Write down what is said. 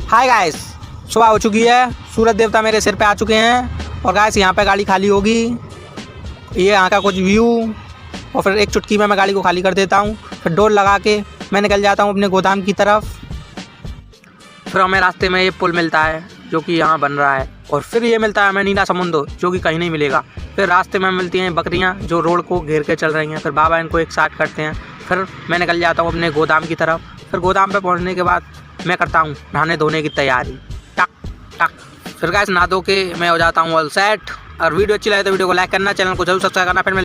Hi guys, सुबह हो चुकी है, सूरज देवता मेरे सिर पे आ चुके हैं और गाइस यहाँ पे गाड़ी खाली होगी। ये यहाँ का कुछ व्यू और फिर एक चुटकी में मैं गाड़ी को खाली कर देता हूँ। फिर डोर लगा के मैं निकल जाता हूँ अपने गोदाम की तरफ। फिर हमें रास्ते में ये पुल मिलता है जो कि यहाँ बन रहा है और फिर ये मिलता है हमें नीला समुंदर जो कि कहीं नहीं मिलेगा। फिर रास्ते में मिलती हैं बकरियाँ जो रोड को घेर के चल रही हैं। फिर बाबा इनको एक साथ करते हैं। फिर मैं निकल जाता हूँ अपने गोदाम की तरफ। फिर गोदाम पे पहुँचने के बाद मैं करता हूँ नहाने धोने की तैयारी। टक टक। फिर गाइस नहा धो के मैं हो जाता हूँ ऑल सेट। और वीडियो अच्छी लगे तो वीडियो को लाइक करना, चैनल को जरूर सब्सक्राइब करना। फिर